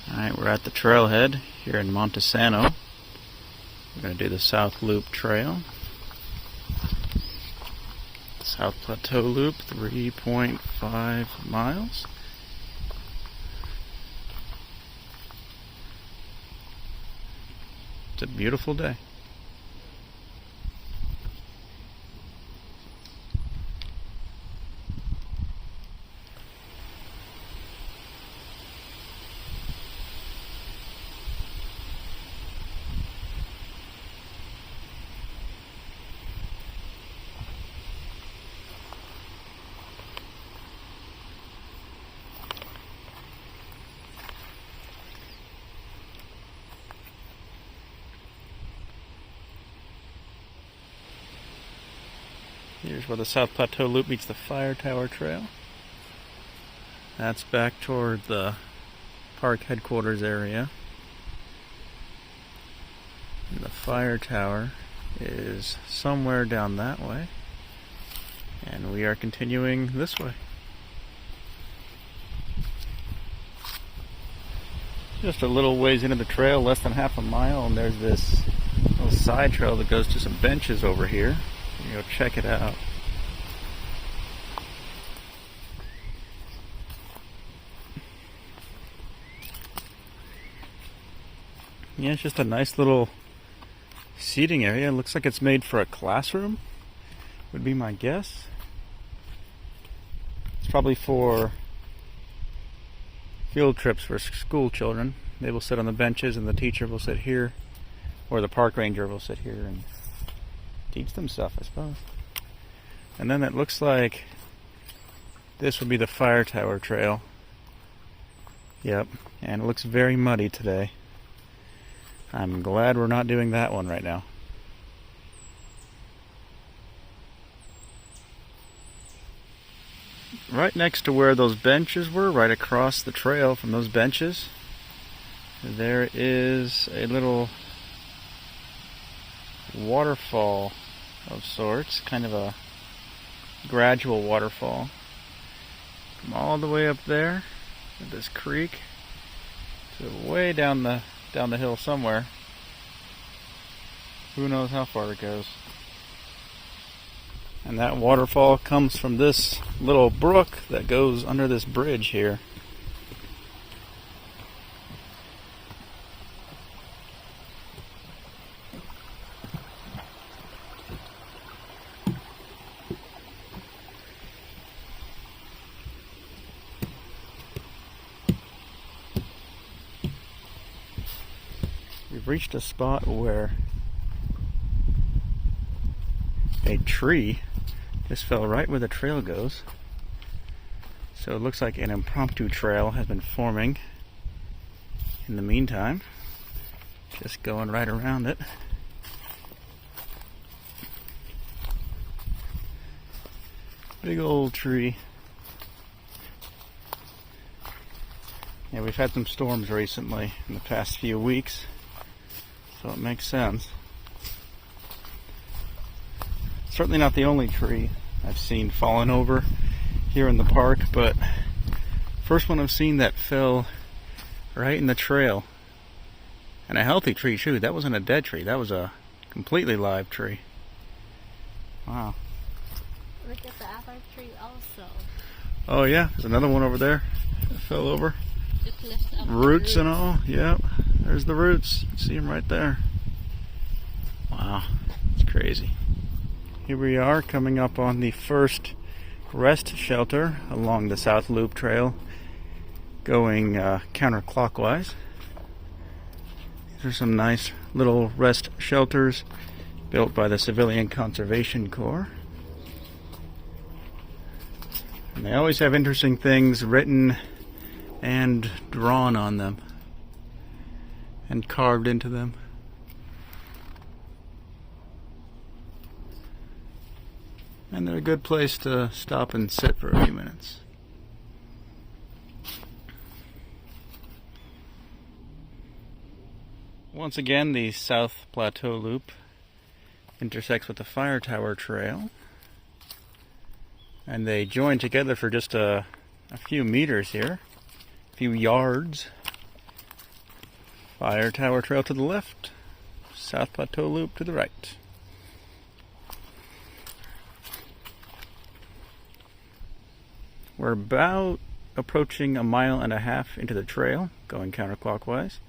Alright, we're at the trailhead here in Monte Sano. We're going to do the South Loop Trail. South Plateau Loop, 3.5 miles. It's a beautiful day. Here's where the South Plateau Loop meets the Fire Tower Trail. That's back toward the park headquarters area. And the Fire Tower is somewhere down that way. And we are continuing this way. Just a little ways into the trail, less than half a mile, and there's this little side trail that goes to some benches over here. Go check it out. Yeah, it's just a nice little seating area. It looks like it's made for a classroom, would be my guess. It's probably for field trips for school children. They will sit on the benches and the teacher will sit here, or the park ranger will sit here and teach them stuff, I suppose. And then it looks like this would be the Fire Tower Trail. Yep, and it looks very muddy today. I'm glad we're not doing that one right now. Right next to where those benches were, right across the trail from those benches, there is a little waterfall of sorts, kind of a gradual waterfall. From all the way up there at this creek to way down the hill somewhere. Who knows how far it goes. And that waterfall comes from this little brook that goes under this bridge here. We've reached a spot where a tree just fell right where the trail goes. So it looks like an impromptu trail has been forming in the meantime. Just going right around it. Big old tree. Yeah, we've had some storms recently in the past few weeks, so it makes sense. Certainly not the only tree I've seen fallen over here in the park, but first one I've seen that fell right in the trail. And a healthy tree too. That wasn't a dead tree. That was a completely live tree. Wow. Look at the other tree also. Oh yeah, there's another one over there that fell over. Just lift up Roots and all. Yep. There's the roots. See them right there. Wow. It's crazy. Here we are coming up on the first rest shelter along the South Loop Trail, going counterclockwise. These are some nice little rest shelters built by the Civilian Conservation Corps. And they always have interesting things written and drawn on them and carved into them. And they're a good place to stop and sit for a few minutes. Once again, the South Plateau Loop intersects with the Fire Tower Trail. And they join together for just a few meters here, a few yards. Fire Tower Trail to the left, South Plateau Loop to the right. We're about approaching 1.5 miles into the trail, going counterclockwise.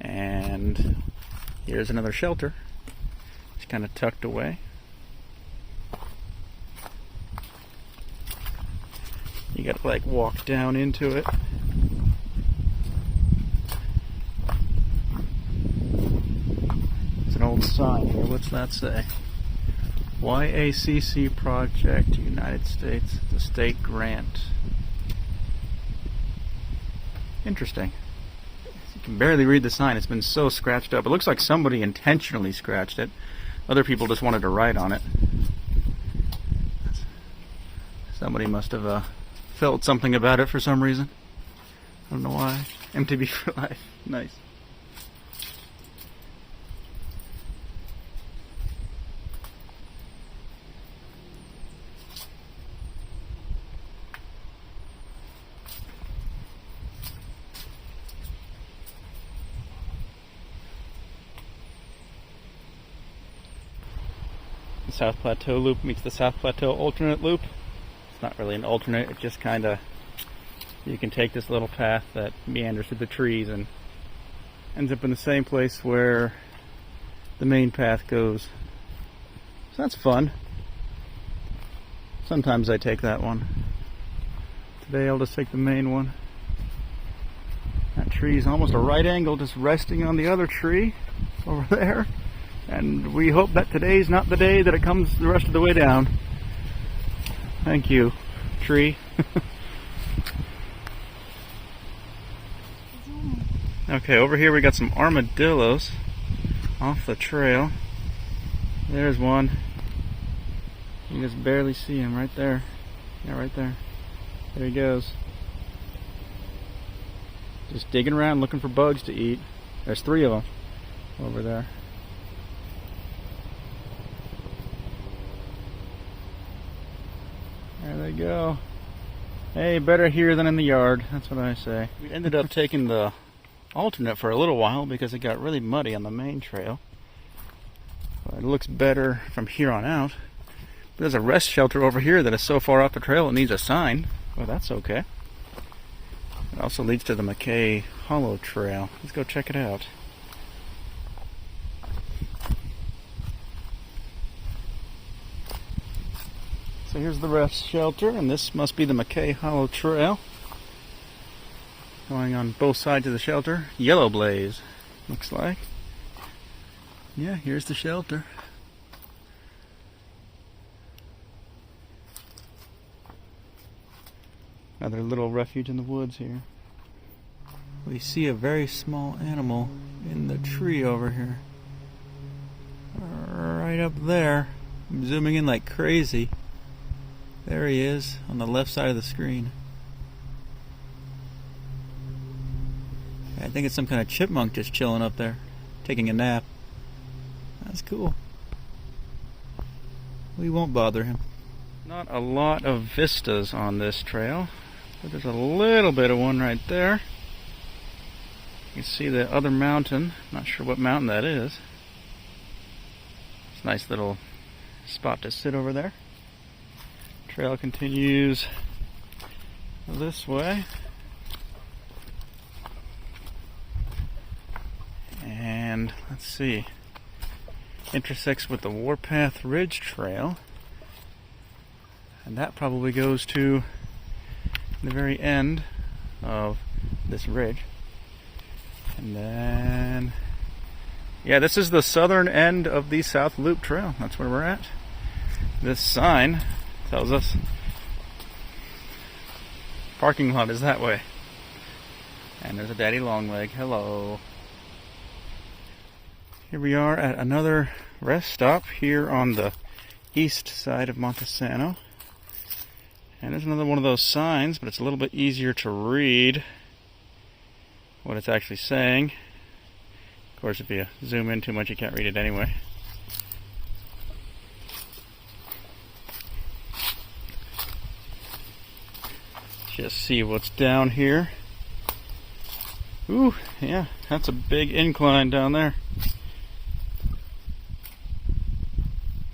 And here's another shelter. It's kind of tucked away. You gotta like walk down into it. It's an old sign here. What's that say? YACC project, United States, the state grant. Interesting. You can barely read the sign. It's been so scratched up. It looks like somebody intentionally scratched it. Other people just wanted to write on it. Somebody must have felt something about it for some reason. I don't know why. MTV for life. Nice. The South Plateau Loop meets the South Plateau alternate loop. It's not really an alternate, it just kind of, you can take this little path that meanders through the trees and ends up in the same place where the main path goes. So that's fun. Sometimes I take that one. Today I'll just take the main one. That tree is almost a right angle, just resting on the other tree over there. And we hope that today's not the day that it comes the rest of the way down. Thank you, tree. Okay, over here we got some armadillos off the trail. There's one. You can just barely see him right there. Yeah, right there. There he goes. Just digging around looking for bugs to eat. There's 3 of them over there. There they go. Hey, better here than in the yard. That's what I say. We ended up taking the alternate for a little while because it got really muddy on the main trail. But it looks better from here on out. But there's a rest shelter over here that is so far off the trail it needs a sign. Well, that's okay. It also leads to the McKay Hollow Trail. Let's go check it out. So here's the rest shelter, and this must be the McKay Hollow Trail. Going on both sides of the shelter. Yellow blaze, looks like. Yeah, here's the shelter. Another little refuge in the woods here. We see a very small animal in the tree over here. Right up there. I'm zooming in like crazy. There he is on the left side of the screen. I think it's some kind of chipmunk just chilling up there, taking a nap. That's cool. We won't bother him. Not a lot of vistas on this trail, but there's a little bit of one right there. You can see the other mountain. Not sure what mountain that is. It's a nice little spot to sit over there. Trail continues this way. And let's see, intersects with the Warpath Ridge Trail. And that probably goes to the very end of this ridge. And then, yeah, this is the southern end of the South Loop Trail. That's where we're at. This sign tells us parking lot is that way. And there's a daddy longleg. Hello. Here we are at another rest stop here on the east side of Monte Sano. And there's another one of those signs, but it's a little bit easier to read what it's actually saying. Of course, if you zoom in too much, you can't read it anyway. Just see what's down here. Ooh, yeah, that's a big incline down there.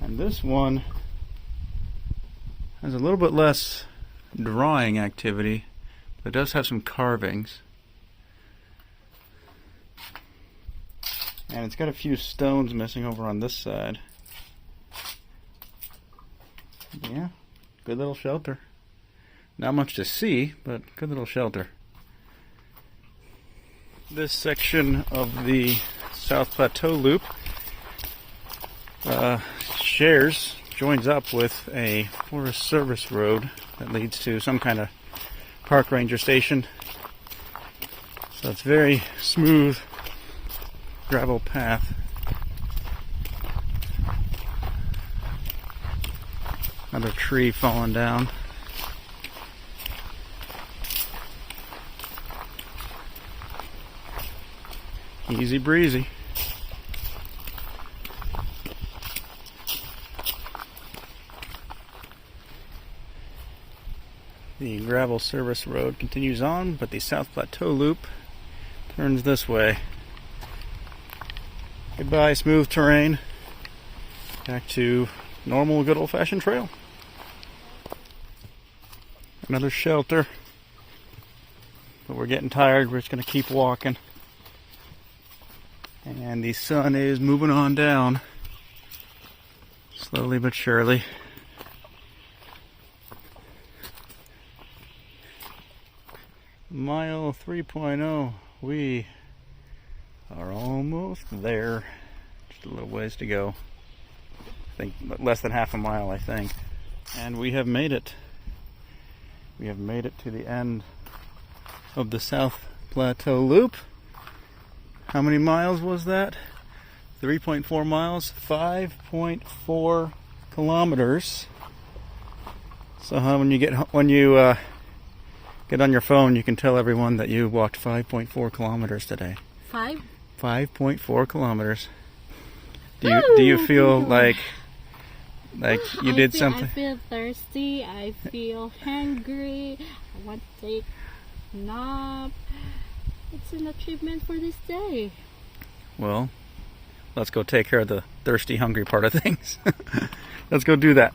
And this one has a little bit less drawing activity, but it does have some carvings. And it's got a few stones missing over on this side. Yeah, good little shelter. Not much to see, but good little shelter. This section of the South Plateau Loop joins up with a Forest Service road that leads to some kind of park ranger station. So it's very smooth gravel path. Another tree falling down. Easy breezy. The gravel service road continues on, but the South Plateau Loop turns this way. Goodbye, smooth terrain. Back to normal, good old-fashioned trail. Another shelter. But we're getting tired. We're just going to keep walking. And the sun is moving on down. Slowly but surely. Mile 3.0. We are almost there. Just a little ways to go. I think less than half a mile, I think. And we have made it. We have made it to the end of the South Plateau Loop. How many miles was that? 3.4 miles, 5.4 kilometers. So when you get on your phone, you can tell everyone that you walked 5.4 kilometers today. 5.4 kilometers. Do you feel like you did something? I feel thirsty. I feel hungry. I want to take a nap. It's an achievement for this day. Well, let's go take care of the thirsty, hungry part of things. Let's go do that.